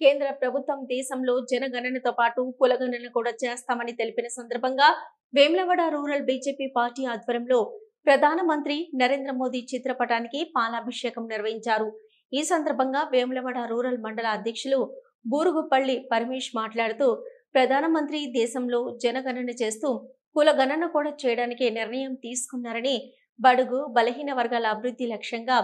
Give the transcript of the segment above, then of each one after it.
కేంద్ర ప్రభుత్వం దేశంలో జనగణనతో పాటు కులగణన కూడా చేస్తామని తెలిపిన సందర్భంగా వేములవాడ రూరల్ బీజేపీ పార్టీ ఆధ్వర్యంలో ప్రధానమంత్రి నరేంద్ర మోదీ చిత్రపటానికి పాలాభిషేకం నిర్వహించారు. ఈ సందర్భంగా వేములవాడ రూరల్ మండల అధ్యక్షులు బూరుగుపల్లి పరమేష్ మాట్లాడుతూ ప్రధానమంత్రి దేశంలో జనగణన చేస్తూ కులగణన కూడా చేయడానికి నిర్ణయం తీసుకున్నారని, బడుగు బలహీన వర్గాల అభివృద్ధి లక్ష్యంగా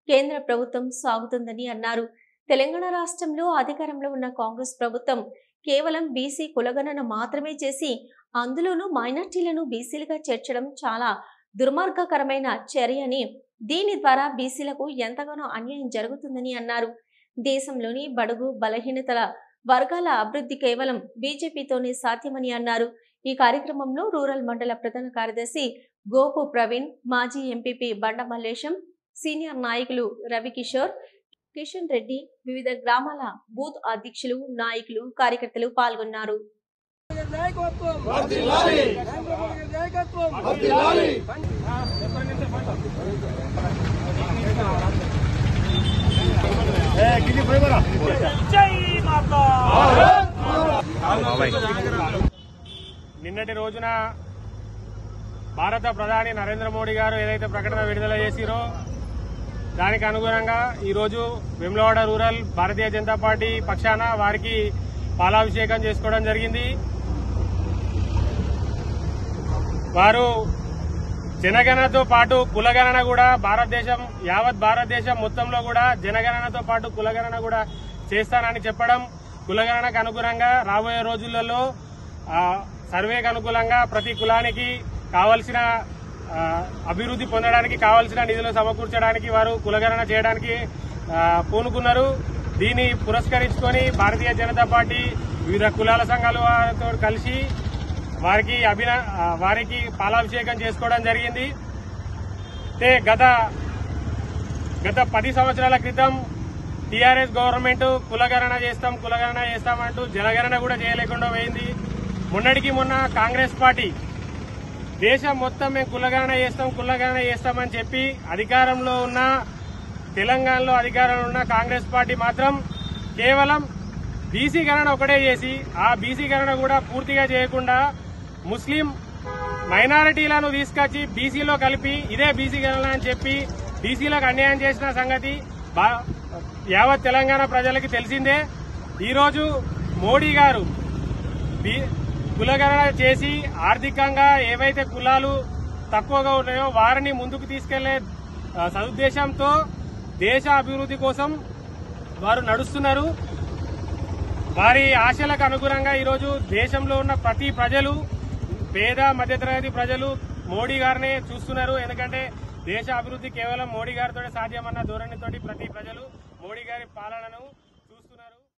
కేంద్ర ప్రభుత్వం సాగుతుందని అన్నారు. తెలంగాణ రాష్ట్రంలో అధికారంలో ఉన్న కాంగ్రెస్ ప్రభుత్వం కేవలం బీసీ కులగణన మాత్రమే చేసి అందులోనూ మైనార్టీలను బీసీలుగా చేర్చడం చాలా దుర్మార్గకరమైన చర్య అని, దీని ద్వారా బీసీలకు ఎంతగానో అన్యాయం జరుగుతుందని అన్నారు. దేశంలోని బడుగు బలహీనతల వర్గాల అభివృద్ధి కేవలం బీజేపీతోనే సాధ్యమని అన్నారు. ఈ కార్యక్రమంలో రూరల్ మండల ప్రధాన కార్యదర్శి గోపు ప్రవీణ్, మాజీ ఎంపీపీ బండ మల్లేశం, సీనియర్ నాయకులు రవికిషోర్, కిషన్ రెడ్డి, వివిధ గ్రామాల బూత్ అధ్యక్షులు, నాయకులు, కార్యకర్తలు పాల్గొన్నారు. నిన్నటి రోజున భారత ప్రధాని నరేంద్ర మోడీ గారు ఏదైతే ప్రకటన విడుదల చేసిరో దానికి అనుగుణంగా ఈరోజు వేములవాడ రూరల్ భారతీయ జనతా పార్టీ పక్షాన వారికి పాలాభిషేకం చేసుకోవడం జరిగింది. వారు జనగణనతో పాటు కులగణన కూడా యావత్ భారతదేశం మొత్తంలో కూడా జనగణనతో పాటు కులగణన కూడా చేస్తానని చెప్పడం, కులగణనకు అనుగుణంగా రాబోయే రోజులలో సర్వేకు అనుకూలంగా ప్రతి కులానికి కావలసిన అభివృద్ధి పొందడానికి కావలసిన నిధులు సమకూర్చడానికి వారు కులగణన చేయడానికి పూనుకున్నారు. దీన్ని పురస్కరించుకొని భారతీయ జనతా పార్టీ వివిధ కులాల సంఘాల వారితో కలిసి వారికి పాలాభిషేకం చేసుకోవడం జరిగింది. గత 10 సంవత్సరాల క్రితం టీఆర్ఎస్ గవర్నమెంట్ కులగణన చేస్తామంటూ జనగణన కూడా చేయలేకుండా పోయింది. మొన్నటికి మొన్న కాంగ్రెస్ పార్టీ దేశం మొత్తం మేము కులగణన చేస్తామని చెప్పి అధికారంలో ఉన్న తెలంగాణలో అధికారంలో ఉన్న కాంగ్రెస్ పార్టీ మాత్రం కేవలం బీసీ గణన ఒకటే చేసి ఆ బీసీ గణన కూడా పూర్తిగా చేయకుండా ముస్లిం మైనారిటీలను తీసుకొచ్చి బీసీలో కలిపి ఇదే బీసీ గణన అని చెప్పి బీసీలకు అన్యాయం చేసిన సంగతి యావత్ తెలంగాణ ప్రజలకి తెలిసిందే. ఈరోజు మోడీ గారు కులగణన చేసి ఆర్థికంగా ఏవైతే కులాలు తక్కువగా ఉన్నాయో వారిని ముందుకు తీసుకెళ్లే సదుద్దేశంతో దేశ అభివృద్ధి కోసం వారు నడుస్తున్నారు. వారి ఆశలకు అనుగుణంగా ఈరోజు దేశంలో ఉన్న ప్రతి ప్రజలు, పేద మధ్యతరగతి ప్రజలు మోడీ గారినే చూస్తున్నారు. ఎందుకంటే దేశ అభివృద్ధి కేవలం మోడీ గారితో సాధ్యమన్న ధోరణితోటి ప్రతి ప్రజలు మోడీ గారి పాలనను